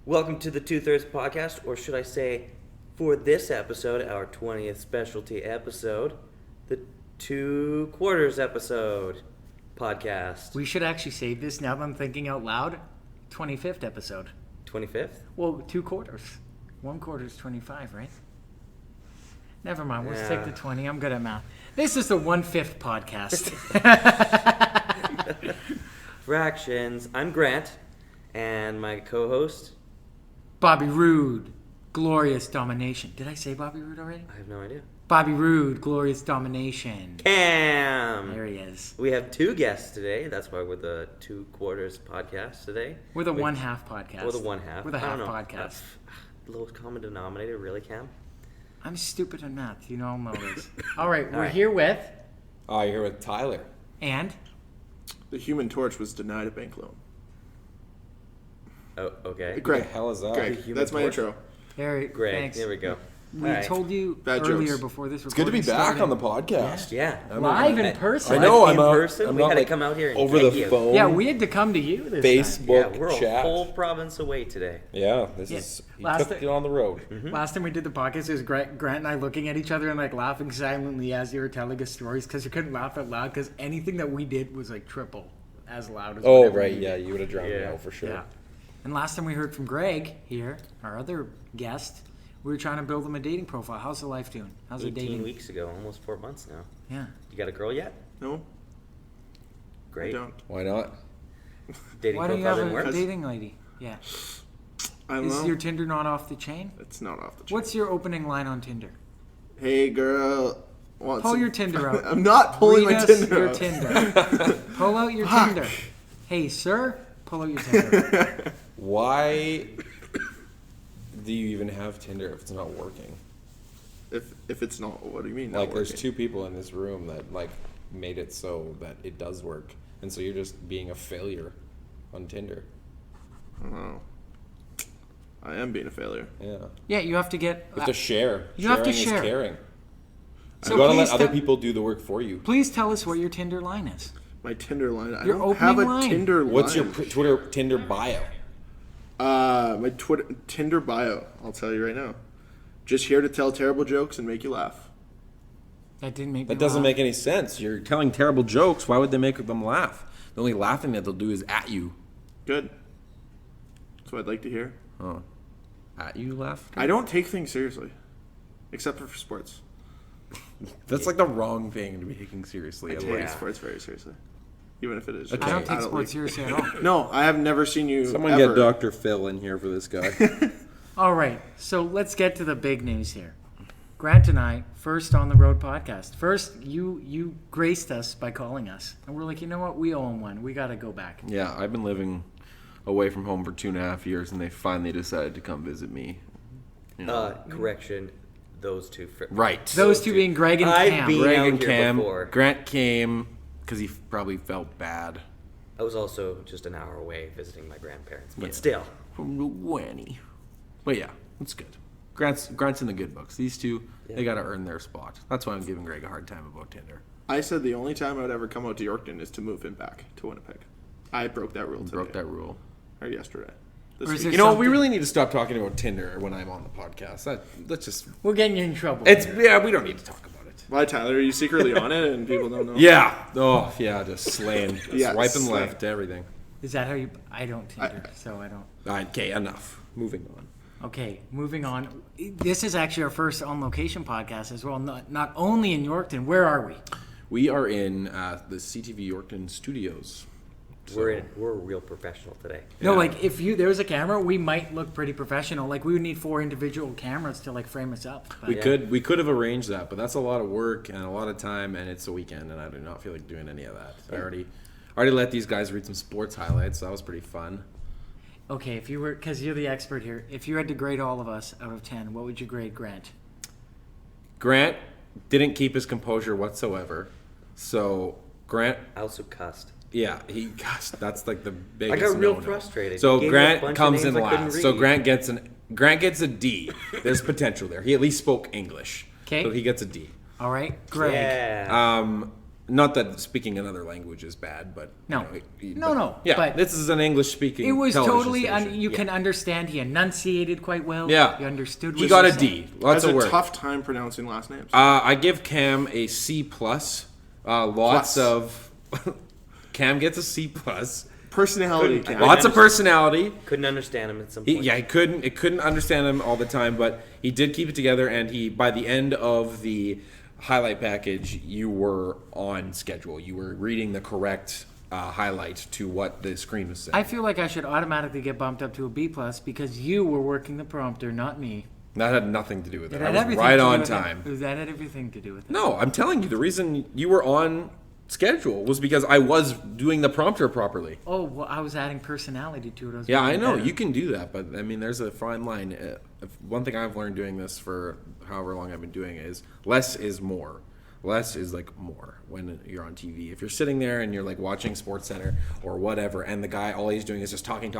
Welcome to the 2/3 podcast, or should I say, for this episode, our 20th specialty episode, the 2/4 episode podcast. We should actually save this now that I'm thinking out loud. 25th episode. 25th? Well, 2 quarters. 1 quarter is 25, right? Never mind. Let's take the 20. I'm good at math. This is the 1/5 podcast. Fractions. I'm Grant, and my co-host... Bobby Roode, Glorious Domination. Did I say Bobby Roode already? I have no idea. Bobby Roode, Glorious Domination. Cam! There he is. We have 2 guests today. That's why we're the 2/4 podcast today. We're the 1/2 podcast. We're the 1/2. We're the half podcast. That's lowest common denominator, really, Cam? I'm stupid in math. You know I'm always. All right, we're here with... Oh, you're here with Tyler. And? The Human Torch was denied a bank loan. Oh, okay. Greg. What the hell is that? Greg, that's my intro. Greg, Greg, there we go. We told you Bad earlier jokes. before this It's good to recording be back started. on the podcast. Yeah. Live in person. I know. In I'm person? We not had to like come out here and over get the you. phone. Yeah, we had to come to you this time. Facebook Yeah, we're a chat. whole province away today. Yeah, this Yeah. is. He Last took thi- it on the road. Last time we did the podcast, it was Grant and I looking at each other and like laughing silently as you were telling us stories because you couldn't laugh out loud because anything that we did was like triple as loud as Oh whatever right, we yeah, did. you would have drowned me Yeah. out for sure. Yeah. And last time we heard from Greg here, our other guest, we were trying to build him a dating profile. How's the life doing? How's the 18 dating? weeks ago, almost 4 months now. Yeah. You got a girl yet? No, Great. I don't. Why not? Dating Why don't you profile have didn't a work? dating lady? Yeah. I don't Is know. your Tinder not off the chain? It's not off the chain. What's your opening line on Tinder? Hey, girl. Want Pull some- your Tinder out. I'm not pulling Read my us Tinder your out. Tinder. Pull out your Fuck. Tinder. Hey, sir, pull out your Tinder. Why do you even have Tinder if it's not working? If it's not, what do you mean? not Like, there's working? 2 people in this room that like made it so that it does work, and so you're just being a failure on Tinder. Oh. I am being a failure. Yeah, Yeah, you have to get. you have to share. You have to Sharing share. is caring. So You gotta please let other tell- people do the work for you. Please tell us what your Tinder line is. My Tinder line. I Your don't have a opening line. Tinder line. What's your Twitter Tinder bio? My Tinder bio? I'll tell you right now. Just here to tell terrible jokes and make you laugh. That didn't make me That doesn't laugh. make any sense. You're telling terrible jokes. Why would they make them laugh? The only laughing that they'll do is at you. Good. That's what I'd like to hear. Oh. At you laugh? I don't take things seriously, except for sports. That's like the wrong thing to be taking seriously. I at take work. sports very seriously, even if it is. Okay. I don't take adult sports league. seriously at all. No, I have never seen you. Someone ever. get Dr. Phil in here for this guy. All right, so let's get to the big news here. Grant and I, first on the road podcast. First, you graced us by calling us, and we're like, you know what? We owe him one. We got to go back. Yeah, I've been living away from home for 2.5 years, and they finally decided to come visit me. You know. Correction, those two. Right. Those two being Greg and I've Cam. been- Greg out and here Cam. before. Grant came because he probably felt bad. I was also just an hour away visiting my grandparents, but Yeah. still. From Luani. But yeah, it's good. Grant's in the good books. These two, they got to earn their spot. That's why I'm giving Greg a hard time about Tinder. I said the only time I would ever come out to Yorkton is to move him back to Winnipeg. I broke that rule today. Broke that rule. Or yesterday. This Or is week. there You know, we something- really need to stop talking about Tinder when I'm on the podcast. Let's just. We're getting you in trouble. We don't need to talk about it. Why, Tyler? Are you secretly on it and people don't know? Yeah. Oh, yeah, just slaying. Just Yeah, swiping slaying. left, everything. Is that how you... I don't Tinder, so I don't... Okay, enough. Moving on. Okay, moving on. This is actually our first on-location podcast as well. Not only in Yorkton. Where are we? We are in the CTV Yorkton studios. We're a real professional today. No, Yeah. like if there was a camera, we might look pretty professional. Like we would need 4 individual cameras to like frame us up. But We could have arranged that, but that's a lot of work and a lot of time, and it's a weekend, and I do not feel like doing any of that. I already let these guys read some sports highlights. So that was pretty fun. Okay, if you were, because you're the expert here, if you had to grade all of us out of 10, what would you grade Grant? Grant didn't keep his composure whatsoever. So Grant, I also cussed. yeah, gosh, that's like the biggest. I got real no-no. frustrated. So He gave me a Grant bunch of comes in names I couldn't last. So read. Grant gets a D. There's potential there. He at least spoke English. 'Kay. So he gets a D. All right, Greg. Yeah. not that speaking another language is bad, but No. no. Yeah, but this is an English speaking. it was totally. You Yeah. can understand. He enunciated quite well. Yeah. You understood. He what got he a said. D. Lots Has of a work. tough time pronouncing last names. I give Cam a C plus. Lots Plus. of Cam gets a C plus. Personality. Couldn't- Cam. Lots of personality. Couldn't understand him at some point. He couldn't understand him all the time, but he did keep it together. And he, by the end of the highlight package, you were on schedule. You were reading the correct highlight to what the screen was saying. I feel like I should automatically get bumped up to a B plus because you were working the prompter, not me. That had nothing to do with it. It I had was everything right to do on with it. time. That had everything to do with it. No, I'm telling you, the reason you were on schedule was because I was doing the prompter properly. Oh, well, I was adding personality to it. I was Yeah, I making it know. better. You can do that, but I mean, there's a fine line. One thing I've learned doing this for however long I've been doing it is less is more. Less is like more when you're on TV. If you're sitting there and you're like watching SportsCenter or whatever, and the guy, all he's doing is just talking,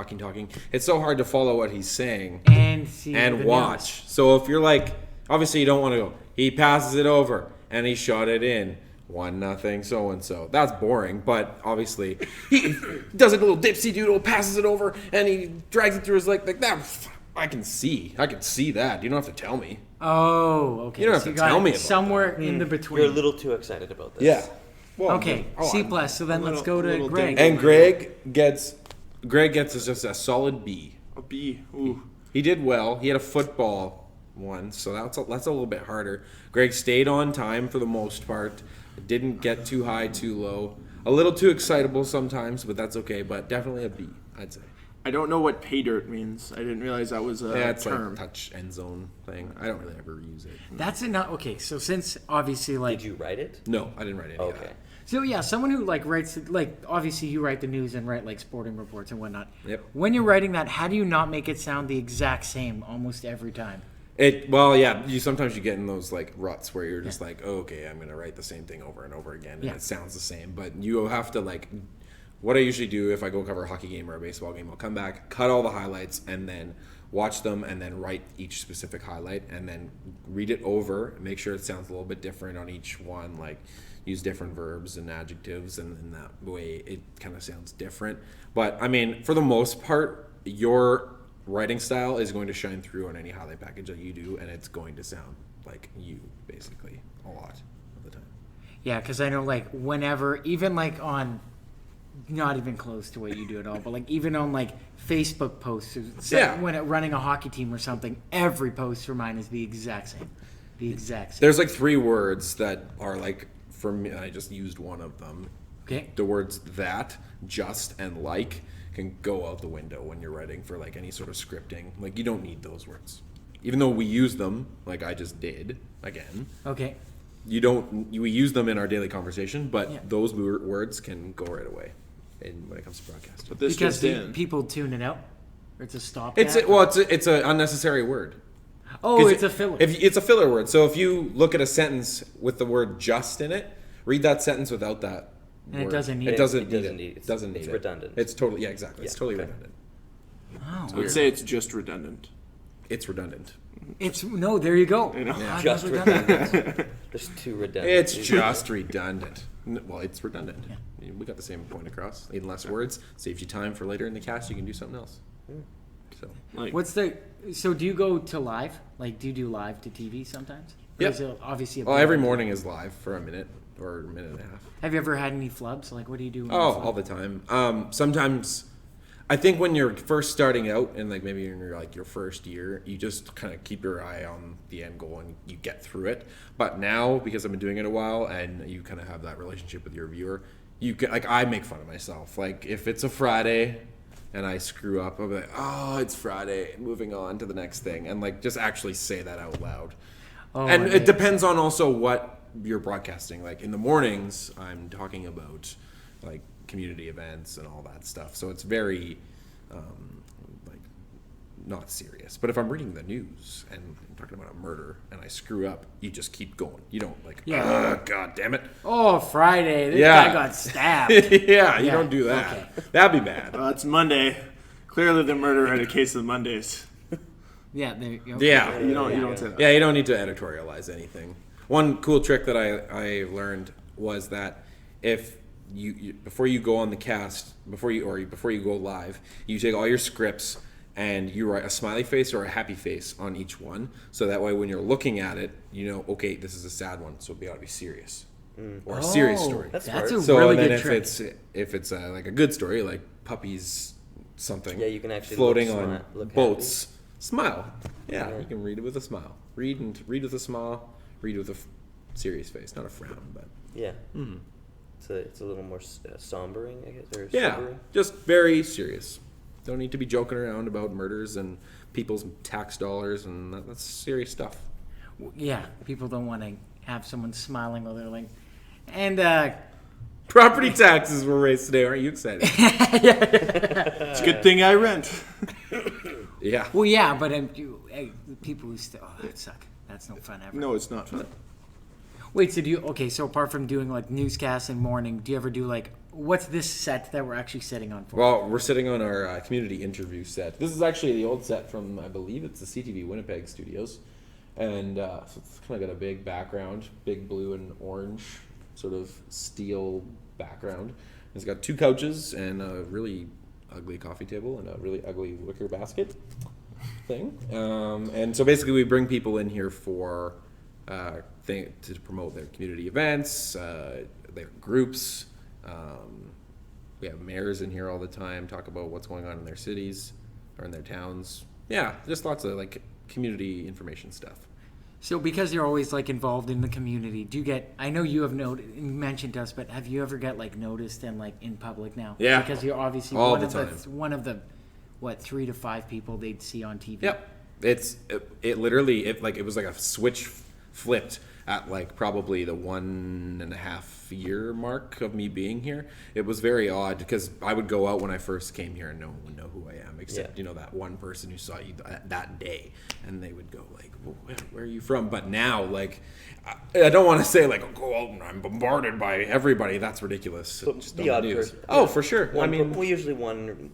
it's so hard to follow what he's saying And see and the watch. So if you're like, obviously you don't want to go, he passes it over and he shot it in. 1-0, so and so. That's boring, but obviously he does a little dipsy doodle, passes it over, and he drags it through his leg like that. I can see that. You don't have to tell me. Oh, okay. You don't have So to got tell it me about somewhere in the between. You're a little too excited about this. Well, Okay, C plus. So then let's go to little Greg. ding. And Greg gets just a solid B. A B. Ooh. He did well. He had a football one, so that's a little bit harder. Greg stayed on time for the most part. Didn't get too high, too low. A little too excitable sometimes, but that's okay. But definitely a B, I'd say. I don't know what pay dirt means. I didn't realize that was a Yeah, it's term. like touch end zone thing. I don't really ever use it. That's enough. Okay, so since obviously like Did you write it? No, I didn't write any of Okay. that. so yeah, someone who like writes like obviously you write the news and write like sporting reports and whatnot. Yep. When you're writing that, how do you not make it sound the exact same almost every time? You sometimes you get in those like ruts where you're just like, oh, okay, I'm gonna write the same thing over and over again, and Yeah. it sounds the same. But you have to like, what I usually do if I go cover a hockey game or a baseball game, I'll come back, cut all the highlights, and then watch them, and then write each specific highlight, and then read it over, and make sure it sounds a little bit different on each one, like use different verbs and adjectives, and in that way it kind of sounds different. But I mean, for the most part, your writing style is going to shine through on any highlight package that you do, and it's going to sound like you basically a lot of the time. Yeah, because I know like whenever, even like on, not even close to what you do at all, but like even on like Facebook posts, Yeah. when running a hockey team or something, every post for mine is the exact same. The exact same. There's like 3 words that are like, for me, I just used one of them. Okay. The words that, just, and like can go out the window when you're writing for like any sort of scripting. Like you don't need those words. Even though we use them, like I just did, again. Okay. We use them in our daily converson, but Yeah. those words can go right away when it comes to broadcasting. But this Because just in. people tune it out. Or it's a stop. It's an unnecessary word. Oh, 'Cause it's a filler. It's a filler word. So if you look at a sentence with the word just in it, read that sentence without that And it word. doesn't need it. it. Doesn't It need doesn't it. need it. Doesn't It's need it. redundant. It's totally exactly. It's Yeah, totally okay. redundant. Oh, I would say it's just redundant. It's redundant. it's no. There you go. You know? I've Just never done that. redundant. There's too redundant. It's just redundant. Well, it's redundant. We got the same point across. In less words, saves you time for later in the cast. You can do something else. So Like, So do you go to live? Like, do you do live to TV sometimes? Or Yep. is it obviously. well, every morning is live for a minute or a minute and a half. Have you ever had any flubs? Like, what do you do? When you Oh, flub? all the time. Sometimes, I think when you're first starting out and like maybe in your first year, you just kind of keep your eye on the end goal and you get through it. But now, because I've been doing it a while and you kind of have that relationship with your viewer, you can, like, I make fun of myself. Like if it's a Friday and I screw up, I'll be like, oh, it's Friday, moving on to the next thing, and like just actually say that out loud. Oh, And I it depends on also what you're broadcasting. Like in the mornings, I'm talking about like community events and all that stuff. So it's very like not serious. But if I'm reading the news and I'm talking about a murder and I screw up, you just keep going. You don't like, Yeah. God damn it. Oh, Friday. This Yeah. guy got stabbed. Yeah, you Yeah, don't do that. okay. That'd be bad. it's Monday. Clearly, the murderer had a case of Mondays. Yeah. There you go. Yeah. You don't say that. Yeah, you don't need to editorialize anything. One cool trick that I learned was that if you before you go on the cast, before you go live, you take all your scripts and you write a smiley face or a happy face on each one, so that way when you're looking at it, you know, okay, this is a sad one, so it ought to be serious. Or a serious story. That's a So really then good trick. if it's like a good story, like puppies, something. Yeah, you can actually floating look on look boats. Smile. Yeah, Yeah. you can read it with a smile. Read with a smile. Read with a serious face, not a frown, but Yeah. It's a little more sombering, I guess, or yeah, sobering. just very serious. Don't need to be joking around about murders and people's tax dollars, and that's serious stuff. Yeah, people don't want to have someone smiling while they're like, and Property taxes were raised today. Aren't you excited? It's a good thing I rent. Yeah. well, yeah, but people who still, oh, that suck. That's no fun ever. No, it's not fun. Wait, so apart from doing like newscasts and morning, do you ever do like, what's this set that we're actually sitting on for? Well, we're sitting on our community interview set. This is actually the old set from, I believe it's the CTV Winnipeg studios. And so it's kind of got a big background, big blue and orange sort of steel background. It's got 2 couches and a really ugly coffee table and a really ugly wicker basket thing. And so basically we bring people in here for to promote their community events, their groups. We have mayors in here all the time, talk about what's going on in their cities or in their towns. Yeah, just lots of like community information stuff. So because you're always like involved in the community, do you get, I know you have mentioned us, but have you ever get like noticed and like in public now? Yeah. Because you're obviously All one the of time. one of the, 3 to 5 people they'd see on TV. Yep. It literally, it was like a switch flipped at like probably the 1.5 year mark of me being here. It was very odd because I would go out when I first came here and no one would know who I am except, you know, that one person who saw you that day, and they would go like, well, where are you from? But now, like, I don't want to say like, oh, I'm bombarded by everybody. That's ridiculous. But Just the on odd news. person. Oh, for sure. One I mean, we usually one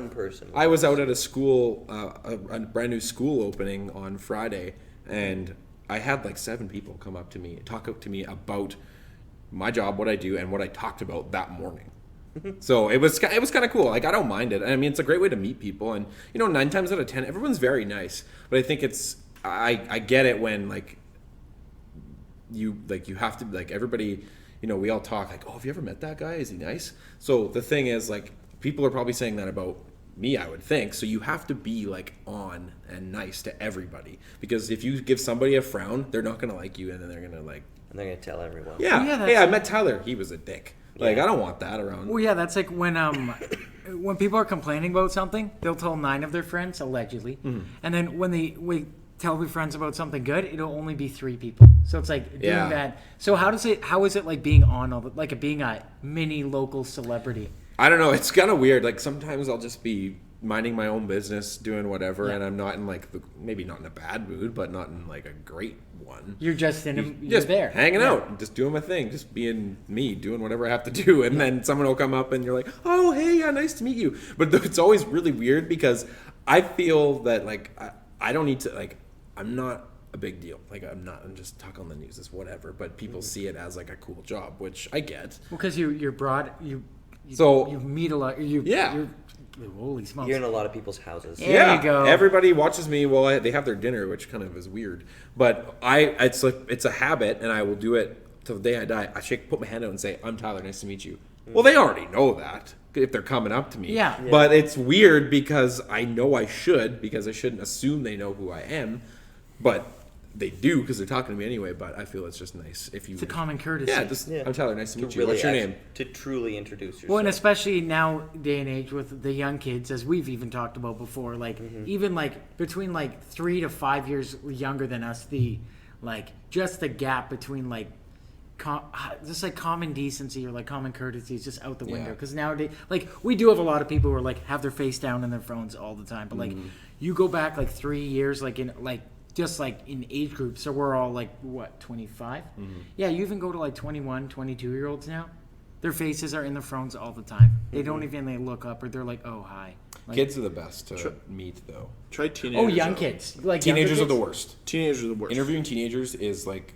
person. I was out at a school, a brand new school opening on Friday, and I had like 7 people come up to me, talk up to me about my job, what I do, and what I talked about that morning. So it was kind of cool. Like, I don't mind it. I mean, it's a great way to meet people, and 9 times out of 10, everyone's very nice. But I think I get it when like you have to, like, everybody, we all talk like, oh, have you ever met that guy? Is he nice? So the thing is, like, people are probably saying that about me, I would think. So you have to be like on and nice to everybody, because if you give somebody a frown, they're not gonna like you, and then they're gonna like, And they're gonna tell everyone. Yeah, hey, I met Tyler, he was a dick. Like, Yeah. I don't want that around. Well, yeah, that's like when people are complaining about something, they'll tell 9 of their friends, allegedly, and then when we tell their friends about something good, it'll only be 3 people. So it's like doing Yeah. that. So how is it like being on being a mini local celebrity? I don't know, it's kind of weird. Like, sometimes I'll just be minding my own business, doing whatever, and I'm not in like maybe not in a bad mood, but not in like a great one. You're just you're Just there, hanging out, just doing my thing, just being me, doing whatever I have to do, and then someone will come up and you're like, oh, hey, yeah, nice to meet you. But it's always really weird because I feel that like I don't need to, like, I'm not a big deal. Like, I'm just talking on the news, it's whatever, but people see it as like a cool job, which I get. Well, because you're broad, you meet a lot. You're, holy smokes! You're in a lot of people's houses. Yeah. There you go. Everybody watches me while they have their dinner, which kind of is weird. But it's a habit, and I will do it till the day I die. Put my hand out and say, "I'm Tyler. Nice to meet you." Well, they already know that if they're coming up to me. Yeah. But it's weird because I know I should, because I shouldn't assume they know who I am, but they do because they're talking to me anyway. But I feel it's just nice if you. It's a common courtesy. Yeah. I'm Tyler. Nice to meet you. Really What's your name? To truly introduce yourself. Well, and especially now day and age with the young kids, as we've even talked about before, like even like between like 3 to 5 years younger than us, just the gap between like just like common decency or like common courtesy is just out the window. Yeah. Because nowadays, like, we do have a lot of people who are like have their face down in their phones all the time, but like you go back like 3 years, like in like just like in age groups, so we're all like what, 25? Yeah, you even go to like 21, 22-year-olds now, their faces are in their phones all the time. They don't even look up, or they're like, oh, hi. Like, Kids are the best to meet, though. Try teenagers. oh, young out. kids, like Teenagers younger are the kids? worst. Teenagers are the worst. Interviewing teenagers is like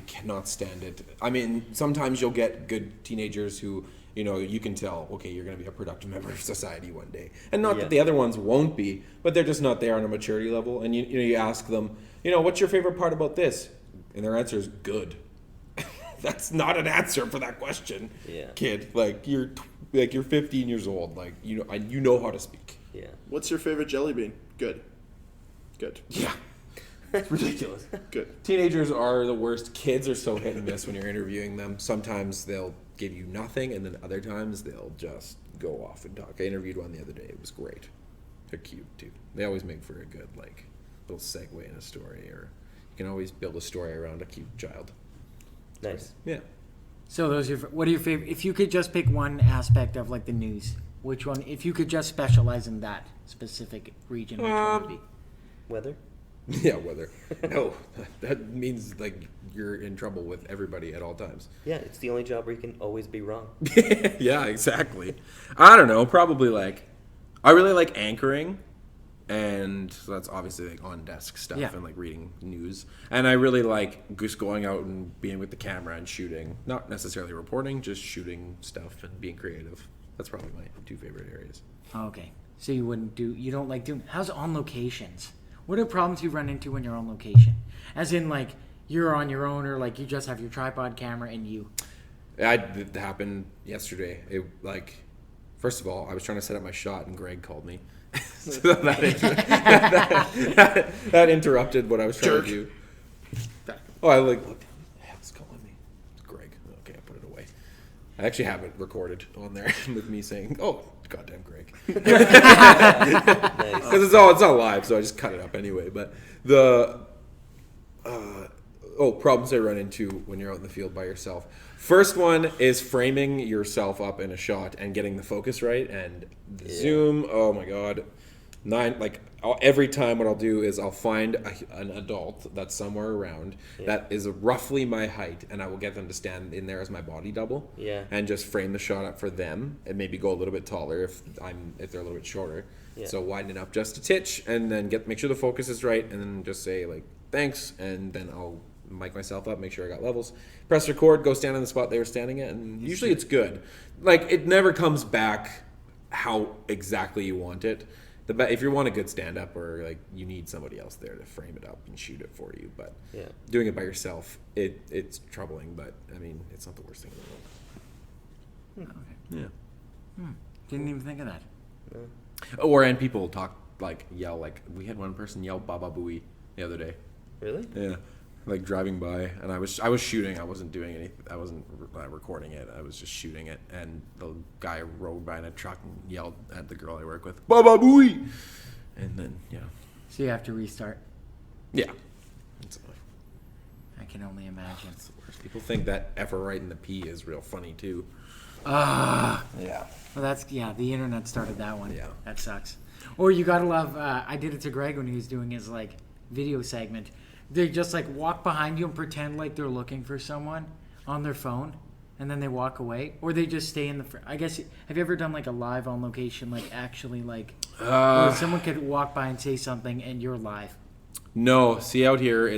cannot stand it. I mean, sometimes you'll get good teenagers who, you can tell, okay, you're going to be a productive member of society one day. And not that the other ones won't be, but they're just not there on a maturity level. And you ask them, what's your favorite part about this? And their answer is good. That's not an answer for that question, kid. Like you're 15 years old. Like you know how to speak. Yeah. What's your favorite jelly bean? Good. Yeah. It's ridiculous. Good. Teenagers are the worst. Kids are so hit and miss when you're interviewing them. Sometimes they'll give you nothing, and then other times they'll just go off and talk. I interviewed one the other day. It was great. They're cute too. They always make for a good little segue in a story, or you can always build a story around a cute child. Nice. Yeah. So what are your favorite? If you could just pick one aspect of the news, which one? If you could just specialize in that specific region, which one would it be? Weather? Yeah, weather. No, that means you're in trouble with everybody at all times. Yeah, it's the only job where you can always be wrong. Yeah, exactly. I don't know. Probably I really like anchoring, and so that's obviously on desk stuff and reading news. And I really like just going out and being with the camera and shooting, not necessarily reporting, just shooting stuff and being creative. That's probably my two favorite areas. Okay, so you don't like doing. How's on locations? What are problems you run into when you're on location? As in, you're on your own, or you just have your tripod camera and you. It happened yesterday. First of all, I was trying to set up my shot, and Greg called me. So that interrupted what I was trying to do. Oh, what the hell's calling me? It's Greg. Okay, I put it away. I actually have it recorded on there with me saying, "Oh, goddamn Greg." Because it's not live, so I just cut it up anyway. But the problems I run into when you're out in the field by yourself. First one is framing yourself up in a shot and getting the focus right, and the zoom. Oh my god, every time what I'll do is I'll find an adult that's somewhere around that is roughly my height, and I will get them to stand in there as my body double. Yeah. And just frame the shot up for them, and maybe go a little bit taller if they're a little bit shorter. Yeah. So widen it up just a titch, and then make sure the focus is right, and then just say thanks, and then I'll mic myself up, make sure I got levels, press record, go stand in the spot they were standing at, and usually it's good. It never comes back how exactly you want it. If you want a good stand-up, or you need somebody else there to frame it up and shoot it for you, but doing it by yourself, it's troubling, but I mean, it's not the worst thing in the world. Okay. Yeah. Didn't even think of that. No. And people talk yell we had one person yell "Baba Booey" the other day. Really? Yeah. Driving by, and I was shooting. I wasn't doing anything. I wasn't recording it. I was just shooting it. And the guy rode by in a truck and yelled at the girl I work with, "Baba Booey!" And then So you have to restart. Yeah. It's annoying. I can only imagine. It's the worst. People think that F right in the P is real funny too. Yeah. Well, the internet started that one. Yeah. That sucks. Or you gotta love. I did it to Greg when he was doing his video segment. They just walk behind you and pretend they're looking for someone on their phone, and then they walk away, or they just stay in the. I guess, have you ever done a live on location, actually where someone could walk by and say something and you're live? No, see out here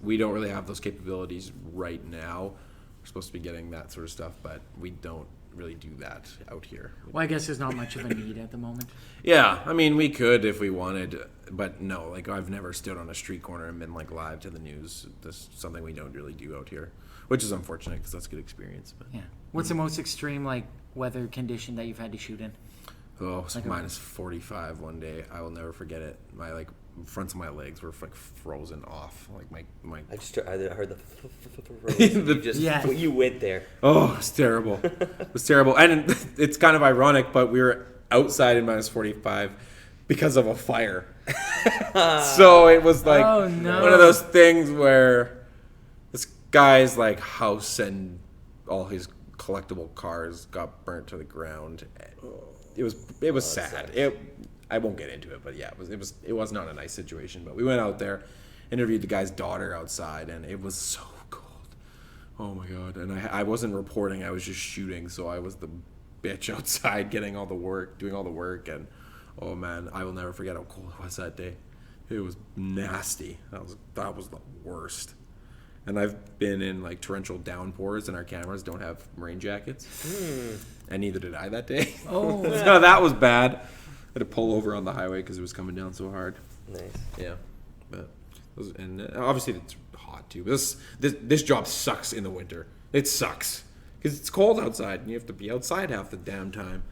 we don't really have those capabilities right now. We're supposed to be getting that sort of stuff, but we don't really do that out here. Well, I guess there's not much of a need at the moment. Yeah, I mean, we could if we wanted, but no, I've never stood on a street corner and been live to the news. That's something we don't really do out here, which is unfortunate because that's a good experience. But yeah. What's the most extreme weather condition that you've had to shoot in? Oh, it's minus 45 one day. I will never forget it. My fronts of my legs were frozen off. My I heard the you went there. Oh, it's terrible. It was terrible. And it's kind of ironic, but we were outside in minus 45 because of a fire. So it was oh, no. one of those things where this guy's house and all his collectible cars got burnt to the ground. It was sad. I won't get into it, but yeah, it was not a nice situation. But we went out there, interviewed the guy's daughter outside, and it was so cold. Oh my god! And I wasn't reporting; I was just shooting. So I was the bitch outside, doing all the work, and oh man, I will never forget how cold it was that day. It was nasty. That was the worst. And I've been in like torrential downpours, and our cameras don't have rain jackets. And neither did I that day. Oh. So that was bad. I had to pull over on the highway because it was coming down so hard. Nice. Yeah, but obviously it's hot too. This job sucks in the winter. It sucks because it's cold outside, and you have to be outside half the damn time.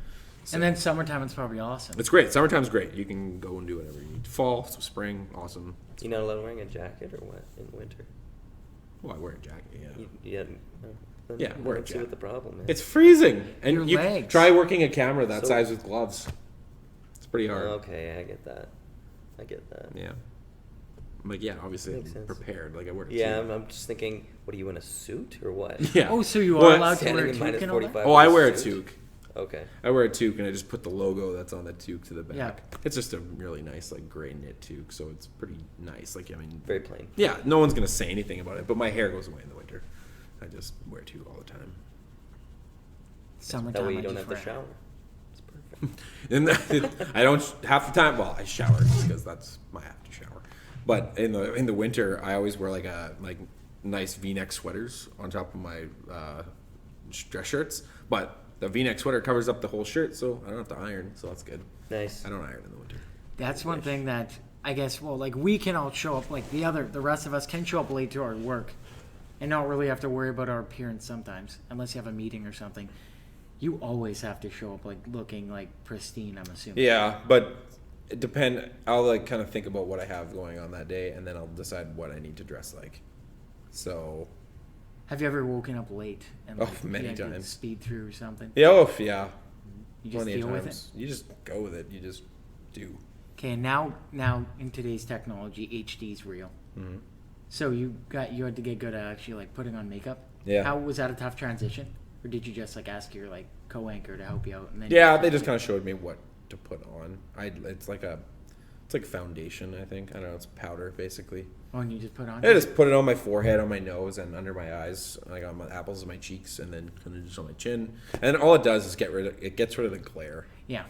So, And then summertime, it's probably awesome. it's great. Summertime's great. You can go and do whatever you need. Fall, spring, awesome. You're not allowed wearing a jacket or what in winter? Well, I wear a jacket. Yeah, Yeah. Yeah, I wear a don't see what jacket. the problem is. it's freezing, and Your you legs. try working a camera that So- size with gloves. It's pretty hard. Okay, I get that. Yeah. Like, yeah, obviously Makes I'm sense. prepared. Like I wear. Yeah, I'm just thinking, what are you in a suit or what? Yeah. Oh, so you Well, are allowed to Standing wear a in toque minus and all that? 45. Oh, I wear a Suit? toque. Okay. I wear a toque, and I just put the logo that's on the toque to the back. Yeah. It's just a really nice, like, gray knit toque, so it's pretty nice. Like, I mean, Very plain. yeah, no one's gonna say anything about it, but my hair goes away in the winter. I just wear a toque all the time. Summertime, That way you I don't just have to wear- shower. It's perfect. And I don't half the time. Well, I shower just because that's my after shower. But in the winter, I always wear like nice V-neck sweaters on top of my dress shirts. But the V-neck sweater covers up the whole shirt, so I don't have to iron. So that's good. Nice. I don't iron in the winter. That's one thing that I guess. Well, like we can all show up. Like the rest of us can show up late to our work, and not really have to worry about our appearance sometimes, unless you have a meeting or something. You always have to show up like looking like pristine. I'm assuming. Yeah, but it depend. I'll like kind of think about what I have going on that day, and then I'll decide what I need to dress like. So Have you ever woken up late and Oh, like, many you had to times. speed through or something? yeah, You just plenty of deal with it. times. You just go with it. You just do. Okay, now in today's technology, HD's real. Mm-hmm. So you had to get good at actually like putting on makeup. Yeah. How was that a tough transition, or did you just like ask your like co-anchor to help you out? And then Yeah, they just kind of showed me what to put on. It's like foundation. I think I don't know. It's powder basically. Oh, and you just put on. I just put it on my forehead, on my nose, and under my eyes, like on my apples of my cheeks, and then kind of just on my chin. And all it does is gets rid of the glare. Yeah.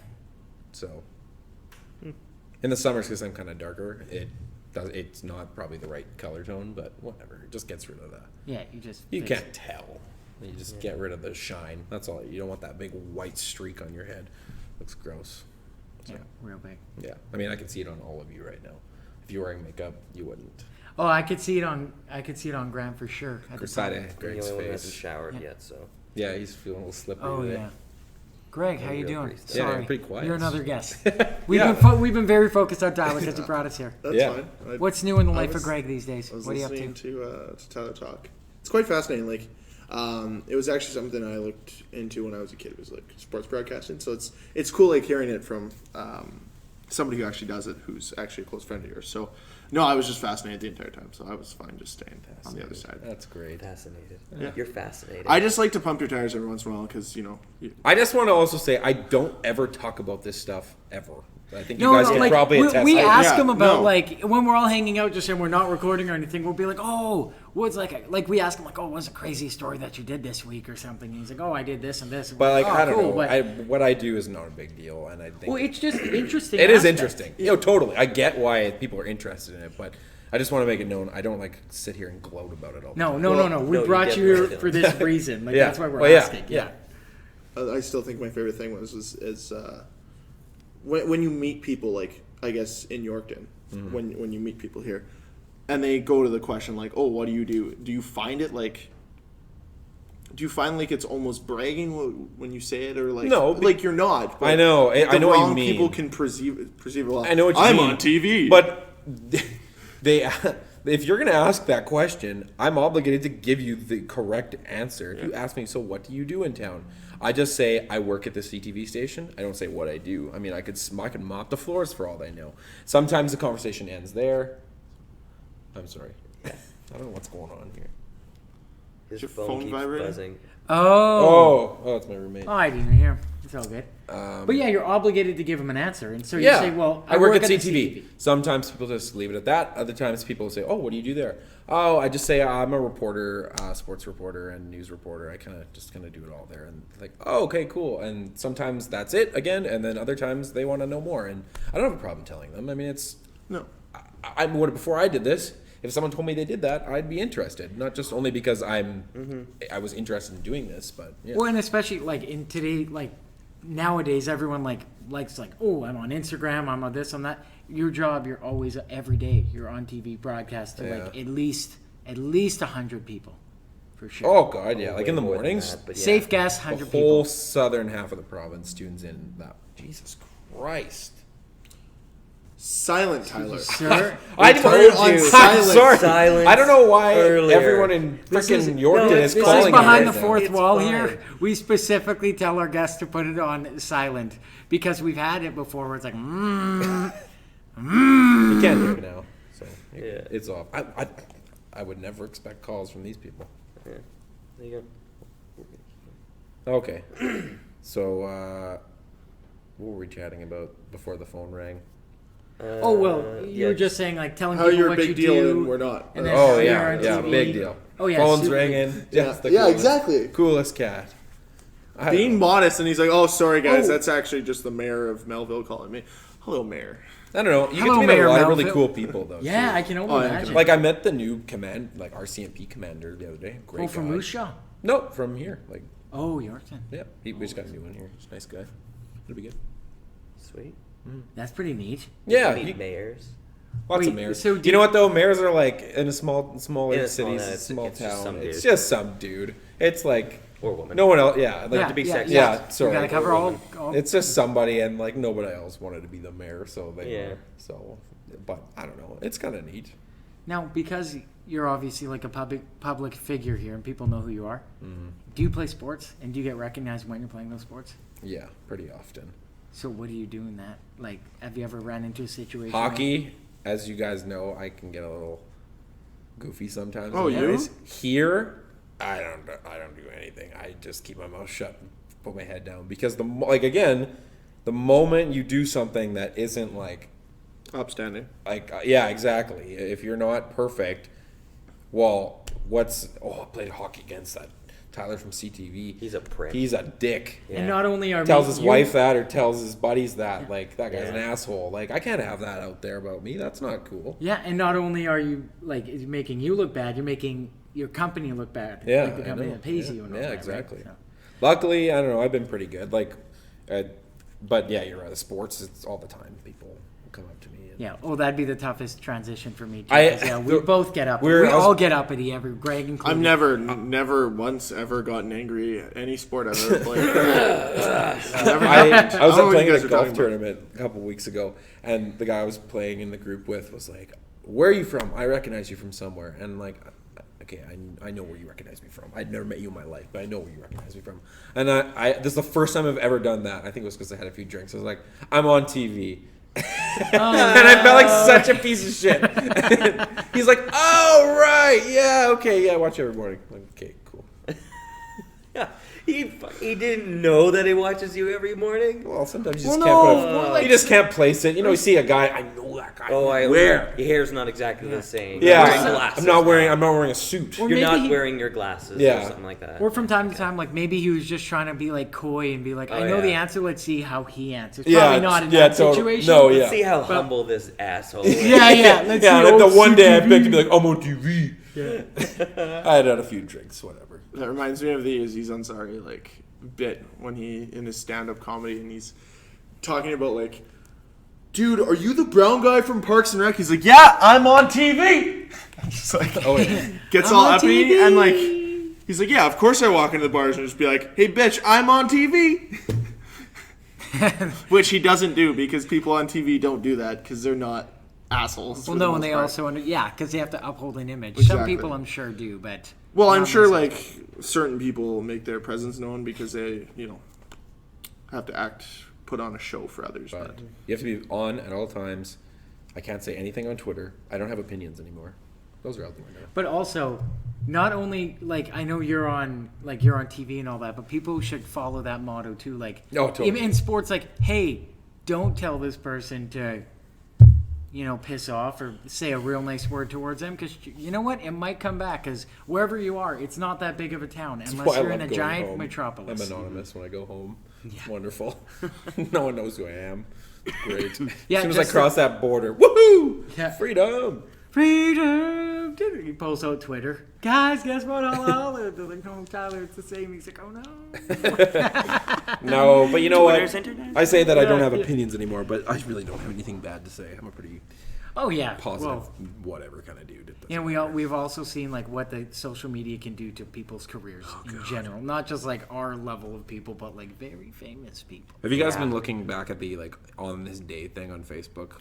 So in the summers, because I'm kind of darker, it's not probably the right color tone, but whatever. It just gets rid of that. Yeah, you just. You fix can't it. tell. You just get rid of the shine. That's all. You don't want that big white streak on your head. Looks gross. So, Yeah, real big. yeah. I mean, I can see it on all of you right now. If you're wearing makeup, you wouldn't. Oh, I could see it on Grant for sure. At the top. Crescide, You're the Greg's only one who hasn't face. showered Yeah. yet, so. Yeah, he's feeling a little slippery Oh today. yeah. Greg, how Yeah, you you're doing? pretty still. Yeah, Sorry, pretty quiet. you're another guest. Yeah. We've been very focused on Tyler because you brought us here. That's Yeah. fine. What's new in the I life of was- Greg these days? I was What are you up listening to? to Tyler talk. It's quite fascinating. Like, it was actually something I looked into when I was a kid. It was like sports broadcasting. So it's cool, like hearing it from somebody who actually does it, who's actually a close friend of yours. So, no, I was just fascinated the entire time. So I was fine just staying on the other side. That's great. Fascinated. Yeah. You're fascinated. I just like to pump your tires every once in a while because I just want to also say I don't ever talk about this stuff ever. I think you No, guys no, can like probably attest. we ask yeah, him about no. like when we're all hanging out, just saying we're not recording or anything. We'll be like, "Oh, what's like we ask him like, oh, what's a crazy story that you did this week or something?" And he's like, "Oh, I did this and this." And we're But like, "Oh, I don't cool," know. but- What I do is not a big deal, and I think well, it's just interesting. it is aspect. interesting. You know, totally. I get why people are interested in it, but I just want to make it known I don't like sit here and gloat about it all. the No, time. no, Well, no, no. We no, you brought get you here more for this reason. Like Yeah. that's why we're Well, yeah, asking. yeah. I still think my favorite thing was when you meet people, like I guess in Yorkton, when you meet people here, and they go to the question like, "Oh, what do you do?" Do you find it like? Do you find like it's almost bragging when you say it, or like No, like you're not? But I know. I the know what you wrong mean. People can perceive it. Well, I know what you I'm mean. on TV, But they, if you're going to ask that question, I'm obligated to give you the correct answer. If you ask me, so what do you do in town? I just say I work at the CTV station. I don't say what I do. I mean, I could mop the floors for all they know. Sometimes the conversation ends there. I'm sorry. I don't know what's going on here. His your phone phone keeps vibrating? buzzing. Oh. Oh, it's my roommate. Oh, I didn't even hear. It's all good. But yeah, you're obligated to give him an answer, and so you say, "Well, I work at the CTV. Sometimes people just leave it at that. Other times people say, "Oh, what do you do there?" Oh, I just say I'm a reporter, sports reporter, and news reporter. I kind of do it all there, and like, oh, okay, cool. And sometimes that's it again, and then other times they want to know more, and I don't have a problem telling them. I mean, it's no. before I did this, if someone told me they did that, I'd be interested. Not just only because I was interested in doing this, but yeah. Well, and especially like in today, like nowadays, everyone likes oh, I'm on Instagram, I'm on this, on that. Your job, you're always every day. You're on TV broadcast to like at least 100 people, for sure. Oh God, yeah. Like Way in the more than mornings, that, but yeah. Safe guess, the 100 whole people. southern half of the province tunes in. That Jesus Christ. Silent Tyler. Sir, I told told you. you. Silence. Sorry. Silence I don't know why earlier. everyone in freaking Yorkton is this calling is behind it the right fourth It's wall fine. here. We specifically tell our guests to put it on silent because we've had it before where it's like, now. You can't hear it now, so it's off. I would never expect calls from these people. Yeah. There you go. Okay, so what were we chatting about before the phone rang? oh well, you were just saying like telling How people you're a what big you deal do. and we're not. And then Oh how you're yeah, on yeah, TV. big deal. Oh yeah, Phone's super ringing. Yeah. Just the Yeah, coolest, exactly. coolest cat. I don't Being know. modest, and he's like, "Oh, sorry guys, Oh. that's actually just the mayor of Melville calling me." Hello, mayor. I don't know. You Hello, get to meet Mayor a lot of really Melville. cool people though. Yeah, too. I can only Oh, yeah, I can imagine. Like I met the new RCMP commander the other day. Great from guy. Musha? No, from here. Like Oh, Yorkton. yeah, we just got a new one here. He's a nice guy. It'll be good. Sweet. That's pretty neat. Yeah, Meet mayors. lots of Wait, mayors. so You know what though? Mayors are like in a small In a cities, small- small it's just town. some It's dude. just some dude. It's like Or woman. no one else. Yeah, like to be sexy. Yeah, sorry. We gotta cover all. It's just somebody, and like nobody else wanted to be the mayor, so they Yeah. were. So, but I don't know. It's kind of neat. Now, because you're obviously like a public figure here, and people know who you are. Mm-hmm. Do you play sports, and do you get recognized when you're playing those sports? Yeah, pretty often. So what do you do in that? Like, have you ever ran into a situation? Hockey, as you guys know, I can get a little goofy sometimes. Oh, you? anyways. Here, I don't do anything. I just keep my mouth shut and put my head down because the moment you do something that isn't like Upstanding. yeah, exactly. If you're not perfect, well, I played hockey against that Tyler from CTV. He's a prick. He's a dick. Yeah. And not only are Tells me- his you- wife that or tells his buddies that. Like, that guy's an Yeah. asshole. Like, I can't have that out there about me. That's not cool. Yeah, and not only are you like it's making you look bad, you're making your company look bad. Yeah, like the I company know. that pays Yeah. you. And all Yeah, that, exactly. Right? So- Luckily, I don't know. I've been pretty good. Like, but yeah, you're right. The sports, it's all the time. People will come up to me. And, Yeah. Oh, that'd be the toughest transition for me too. I- 'cause, yeah, we both get up. we're- We I was- all get uppity. Greg included. I've never once ever gotten angry at any sport I've ever played. Never I was don't know what playing you in guys a are golf talking about. tournament a couple weeks ago, and the guy I was playing in the group with was like, "Where are you from? I recognize you from somewhere." And like, okay, I know where you recognize me from. I'd never met you in my life, but I know where you recognize me from. And this is the first time I've ever done that. I think it was because I had a few drinks. I was like, "I'm on TV." And I felt like such a piece of shit. He's like, "Oh right, yeah, okay, yeah, I watch you every morning." I'm like, okay, cool. Yeah. He didn't know that he watches you every morning. Well, sometimes you just Well, can't no, put like- you just can't place it. You know, you see a guy, I know that guy. Where? Your hair's not exactly the same. Yeah, You're wearing glasses I'm not wearing a suit. Or You're maybe not he- wearing your glasses Yeah. or something like that. Or from time to time, like maybe he was just trying to be like coy and be like, I Oh, know the yeah. answer. Let's see how he answers. Yeah, Probably not in yeah, that totally. situation. No, Let's yeah. see how humble this asshole is. Yeah, yeah. Let's Yeah, see like the old one day I CTV. begged to be like, I'm on TV. I had a few drinks, whatever. That reminds me of the Aziz Ansari like bit when he in his stand-up comedy and he's talking about like, dude, are you the brown guy from Parks and Rec? He's like, yeah, I'm on TV. Just like, Oh yeah. gets I'm all on uppity TV. and like, he's like, yeah, of course I walk into the bars and just be like, hey bitch, I'm on TV. Which he doesn't do because people on TV don't do that because they're not assholes. Well, for the no, and most they part. also because they have to uphold an image. Some Exactly. people, I'm sure, do, but Well, I'm not sure myself. like certain people make their presence known because they, have to put on a show for others. But But you have to be on at all times. I can't say anything on Twitter. I don't have opinions anymore. Those are out the window. But also, not only like I know you're on TV and all that, but people should follow that motto too. Like, Oh, totally. even in sports, like, hey, don't tell this person to, piss off or say a real nice word towards them because you know what, it might come back. Because wherever you are, it's not that big of a town That's unless why I you're in love a going giant home. metropolis. I'm anonymous when I go home. It's wonderful. No one knows who I am. Great. Yeah, as soon as I just cross that border, woohoo! Yeah. Freedom. freedom. He posts out Twitter. Guys, guess what? They're like, no, Tyler, it's the same. He's like, oh, no. No, but you know Twitter's what? internet? I say that I don't have Yeah. opinions anymore, but I really don't have anything bad to say. I'm a pretty Oh, yeah. positive, Well, whatever kind of dude. It doesn't yeah, matter. we've also seen like what the social media can do to people's careers in general. Not just like our level of people, but like very famous people. Have you guys Yeah. been looking back at the like on this day thing on Facebook?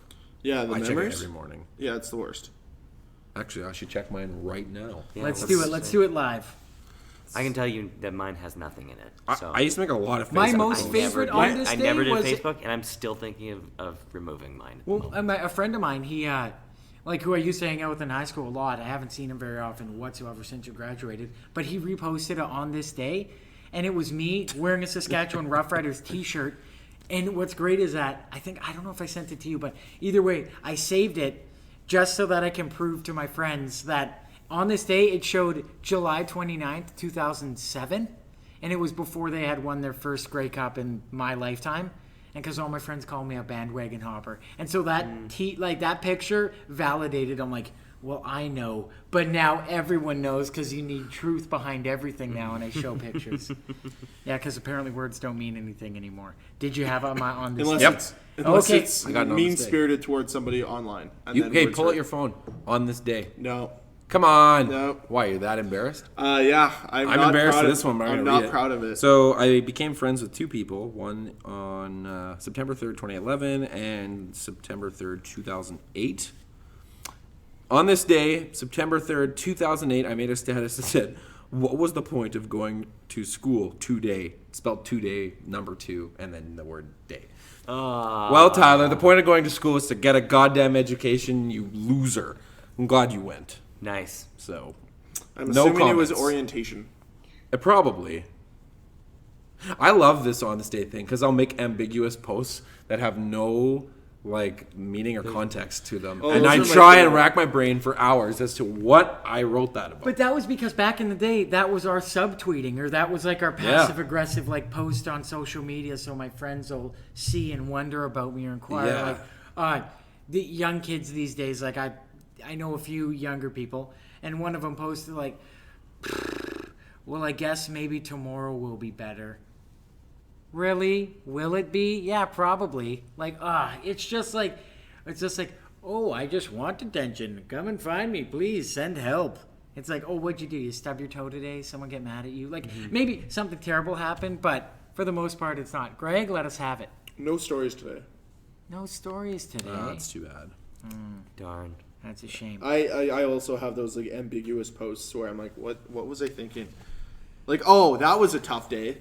Yeah, the I check it memories. every morning. Yeah, it's the worst. Actually, I should check mine right now. Yeah, Let's do it. Let's do it live. I can tell you that mine has nothing in it. So I used to make a lot of My Facebook most posts. favorite never on did- this I day never did was- Facebook, and I'm still thinking of removing mine. at the Well, moment. a friend of mine, he like who I used to hang out with in high school a lot. I haven't seen him very often whatsoever since you graduated. But he reposted it on this day, and it was me wearing a Saskatchewan Roughriders T-shirt. And what's great is that I don't know if I sent it to you, but either way, I saved it just so that I can prove to my friends that on this day it showed July 29th, 2007, and it was before they had won their first Grey Cup in my lifetime. And because all my friends call me a bandwagon hopper, and so that that picture validated. I'm like, well, I know, but now everyone knows because you need truth behind everything now, and I show pictures. Yeah, because apparently words don't mean anything anymore. Did you have on this? Unless Okay. it's I got it on mean this day. spirited towards somebody online. And then Hey, words pull out hurt. your phone on this day. No. Come on. No. Why, you're that embarrassed? Yeah, I'm I'm not embarrassed proud for of- this one, but I'm I'm gonna not read it. proud of it. So I became friends with two people, one on September 3rd, 2011, and September 3rd, 2008. On this day, September 3rd, 2008, I made a status that said, what was the point of going to school today? Spelled today, number 2, and then the word day. Well, Tyler, the point of going to school is to get a goddamn education, you loser. I'm glad you went. Nice. So, I'm no assuming it was comments. orientation. Probably. I love this on this day thing because I'll make ambiguous posts that have no like meaning or context to them, and those I are my try and favorite. rack my brain for hours as to what I wrote that about. But that was because back in the day, that was our subtweeting, or that was like our passive aggressive like post on social media, so my friends will see and wonder about me or inquire. Yeah. Like, the young kids these days, like I know a few younger people, and one of them posted like, "Well, I guess maybe tomorrow will be better." Really? Will it be? Yeah, probably. Like, it's just like, oh, I just want attention. Come and find me, please. Send help. It's like, oh, what'd you do? You stub your toe today? Someone get mad at you? Like, maybe something terrible happened, but for the most part, it's not. Greg, let us have it. No stories today. No stories today. That's too bad. Darn. That's a shame. I also have those like ambiguous posts where I'm like, what was I thinking? Like, oh, that was a tough day.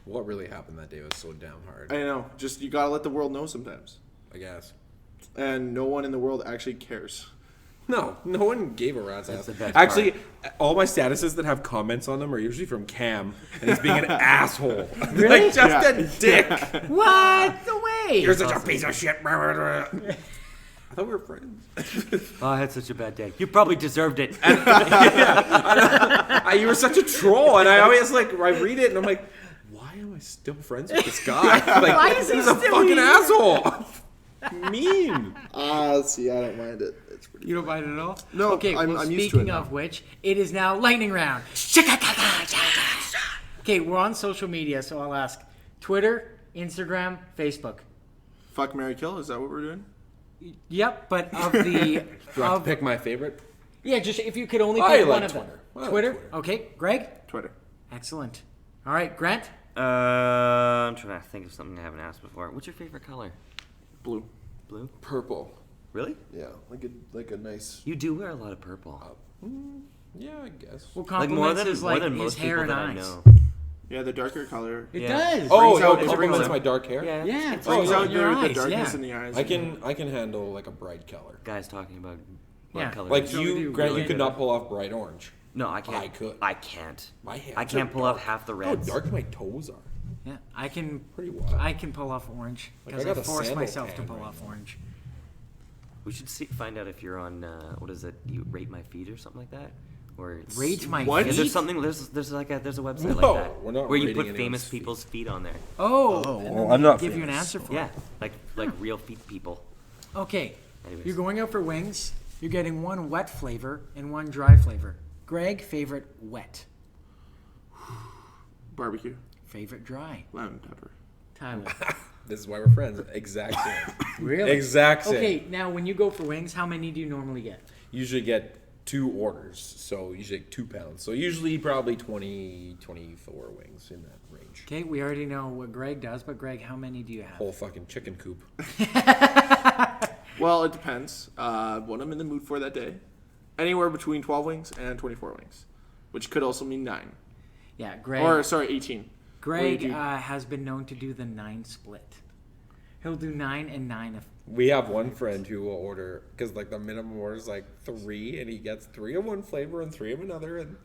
What really happened that day was so damn hard. I know. Just you gotta let the world know sometimes. I guess. And no one in the world actually cares. No one gave a rat's ass. the best Actually, all my statuses that have comments on them are usually from Cam, and he's being an asshole. Really? Like, just Yeah. a dick. What? No way. You're such a piece of shit. I thought we were friends. Oh, I had such a bad day. You probably deserved it. You were such a troll, and I always like I read it, and I'm like, why am I still friends with this guy? Like, Why is he he's a still fucking here? asshole. Mean. See, I don't mind it. It's pretty. You don't mind it at all? No, Okay, I'm well, used to it speaking now. of which, it is now lightning round. Okay, we're on social media, so I'll ask Twitter, Instagram, Facebook. Fuck, marry, kill. Is that what we're doing? Yep, but of the Do I have to pick my favorite? yeah, just if you could only I pick like one of them. Twitter. I like Twitter. Twitter. Okay, Greg. Twitter. Excellent. All right, Grant. I'm trying to think of something I haven't asked before. What's your favorite color? Blue. Blue? Purple. Really? Yeah, like a nice. You do wear a lot of purple. Yeah, I guess. What Like compliments his more like than his most hair people and that I eyes? know. Yeah, the darker color. It Yeah. does. Oh, out- it it compliments brings my dark hair. Yeah. yeah, it Oh, brings yeah. out your the eyes. darkness Yeah. in the eyes. I can handle like a bright color. Guys talking about what Yeah. color. Like is- So we you, do Grant, really you could good. not pull off bright orange. No, I can't. I could. I can't. My hands I can't are pull off dark. half the How reds. dark my toes are. Yeah, I can. Pretty wild. I can pull off orange Like, because I I, got a force sandal myself to tan pull right off now. orange. We should find out if you're on what is it? You rate my feet or something like that, or it's, Rate my What? Yeah, feet. there's something. There's a website No, like that we're not where you rating put anyone's famous feet. people's feet on there. Oh, and then I'm they not give you an famous, answer so- for Yeah, it. like real feet people. Okay, Anyways. You're going out for wings. You're getting one wet flavor and one dry flavor. Greg, favorite wet. Barbecue. Favorite dry. Lemon pepper. Tyler. This is why we're friends. Exact same. Really? Exact same. Okay, now when you go for wings, how many do you normally get? Usually get 2 orders, so usually 2 pounds. So usually probably 20, 24 wings in that range. Okay, we already know what Greg does, but Greg, how many do you have? Whole fucking chicken coop. Well, it depends. What I'm in the mood for that day. Anywhere between 12 wings and 24 wings, which could also mean 9. Yeah, Greg. Or, sorry, 18. Greg What do you do? has been known to do the 9 split. He'll do 9 and 9. We have one friend who will order, because like the minimum order is like 3, and he gets 3 of one flavor and 3 of another, and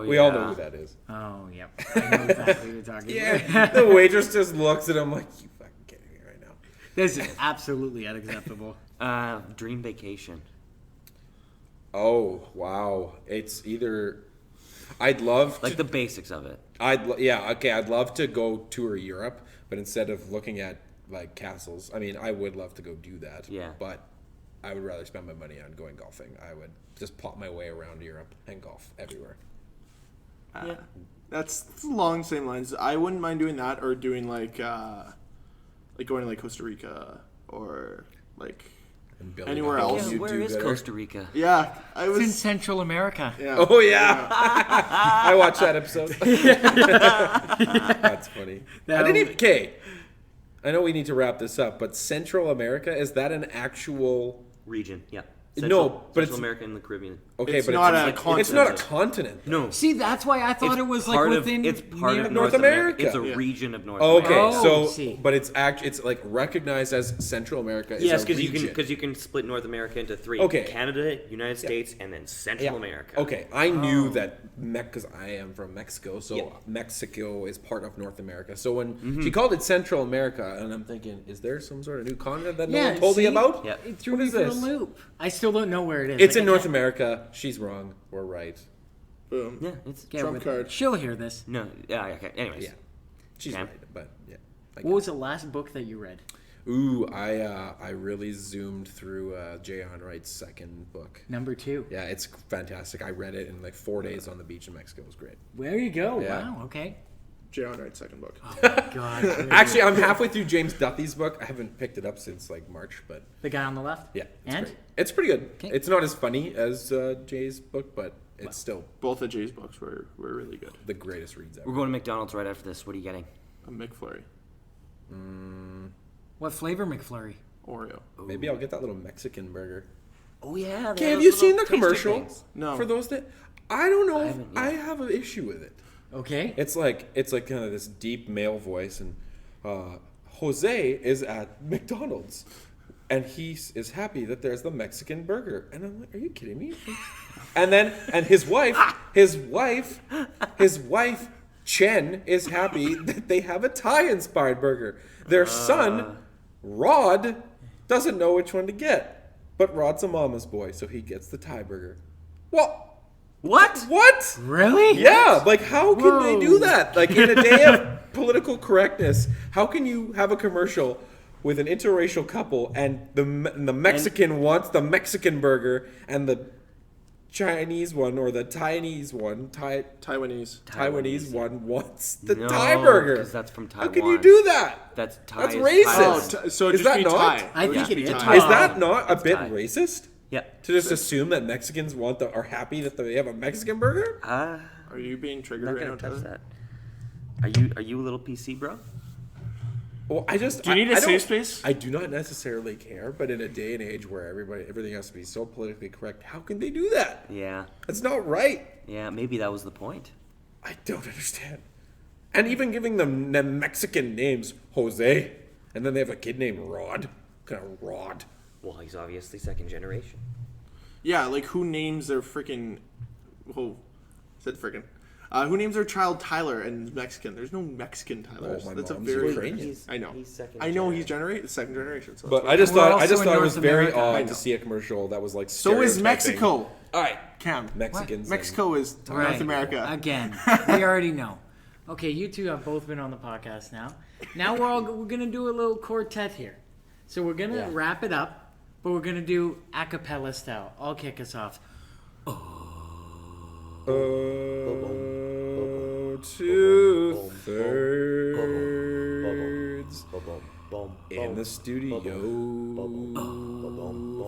we all know who that is. Oh, yep. I know exactly what you're talking about. Yeah, the waitress just looks at him like, you fucking kidding me right now. This is absolutely unacceptable. Dream vacation. Oh, wow. It's either... I'd love Like to... the basics of it. I'd love to go tour Europe, but instead of looking at like castles, I mean, I would love to go do that. Yeah. But I would rather spend my money on going golfing. I would just plot my way around Europe and golf everywhere. Yeah. That's along the same lines. I wouldn't mind doing that, or doing like going to like Costa Rica or like And building Anywhere a whole else? Yeah, new where do is better. Costa Rica? yeah. I It's in was Central America. yeah. Oh yeah, I watched that episode. That's funny. I didn't even. Okay, I know we need to wrap this up, but Central America, is that an actual? Region, yeah. No, but Central it's- America and the Caribbean. Okay, It's but not it's, a like, continent. it's not a continent. No. See, that's why I thought it was like within. It's part near- of North North America. It's a Yeah. region of North Okay, America. Oh, so see. but it's like recognized as Central America. Is Yes, a because region. you can split North America into 3. Okay. Canada, United States, and then Central Yeah. America. Okay, I knew that because I am from Mexico, so Yeah. Mexico is part of North America. So when she called it Central America, and I'm thinking, is there some sort of new continent that no one told me see? about? Yeah. It threw What me is for a this? loop. I still don't know where it is. It's Like, in I North can't America. She's wrong. We're right. Boom. Yeah, it's get Trump with it. card. She'll hear this. no. Yeah, okay. Anyways, Yeah, she's Okay. right. But yeah. I What was the last book that you read? Ooh, I really zoomed through Jay Onright's second book. Number 2. Yeah, it's fantastic. I read it in like 4 days on the beach in Mexico. It was great. There you go. Yeah. Wow. Okay. Jay Onright's second book. God. Actually, I'm halfway through James Duthie's book. I haven't picked it up since like March, but The guy on the left. yeah, it's And great. It's pretty good. Okay. It's not as funny as Jay's book, but it's still Both of Jay's books were really good. the greatest reads ever. we're going to McDonald's right after this. What are you getting? A McFlurry, What flavor McFlurry? Oreo. Maybe I'll get that little Mexican burger. Oh yeah. Okay, have you seen the commercial No. for those that? I don't know. haven't yet. I have an issue with it. Okay. It's like kind of this deep male voice, and Jose is at McDonald's, and he is happy that there's the Mexican burger, and I'm like, are you kidding me? and his wife Chen is happy that they have a Thai-inspired burger. Their son Rod doesn't know which one to get, but Rod's a mama's boy, so he gets the Thai burger. Well. What? What? Really? Yeah, like how can they do Whoa. that? Like in a day of political correctness, how can you have a commercial with an interracial couple and the Mexican wants the Mexican burger and the Chinese one or the Taiwanese Taiwanese. one wants the No, Thai burger? 'cause that's from How can you Taiwan. do that? That's Thai. That's is racist. Thai. Oh, so Is just that be not? Thai. I Would think just it be is. Thai. Is that not a It's bit Thai. racist? Yeah. To just assume that Mexicans are happy that they have a Mexican burger? Are Are you being triggered right now, gonna touch Tyler? that. Are you a little PC, bro? Well, I just Do you need I a don't- safe space? I do not necessarily care, but in a day and age where everything has to be so politically correct, how can they do that? Yeah. That's not right. Yeah. Maybe that was the point. I don't understand. And even giving them the Mexican names, Jose, and then they have a kid named Rod. What kind of Rod? Well, he's obviously second generation. Yeah, like who names their freaking? Oh, said freaking. Who names their child Tyler and Mexican? There's no Mexican Tylers. Oh, my That's a mom's very. Ukrainian. I know. He's second I know he's generation. second generation. So But that's I just We're thought also in it North was very America. I odd know. to see a commercial that was like so is stereotyping Mexico. All right, Cam. Mexicans. and- Mexico is Right. North America. Again, we already know. Okay, you two have both been on the podcast now. Now we're gonna do a little quartet here. So we're gonna Yeah. wrap it up but we're going to do a cappella style. I'll kick us off. Two-thirds in the studio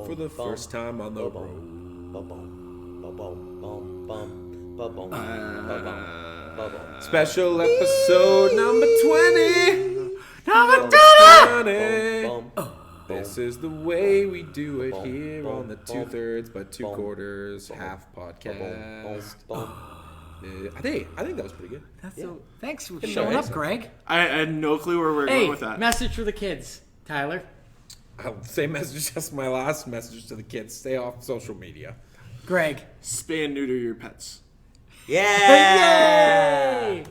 for the first time on the road. Special episode number 20. Number 20. This is the way we do it here on the 2/3 but 2/4 half podcast. I think that was pretty good. Thanks for showing up, Greg. I had no clue where we were going with that. Message for the kids, Tyler. Same message as my last message to the kids. Stay off social media. Greg. Spay and neuter your pets. Yeah! Yay!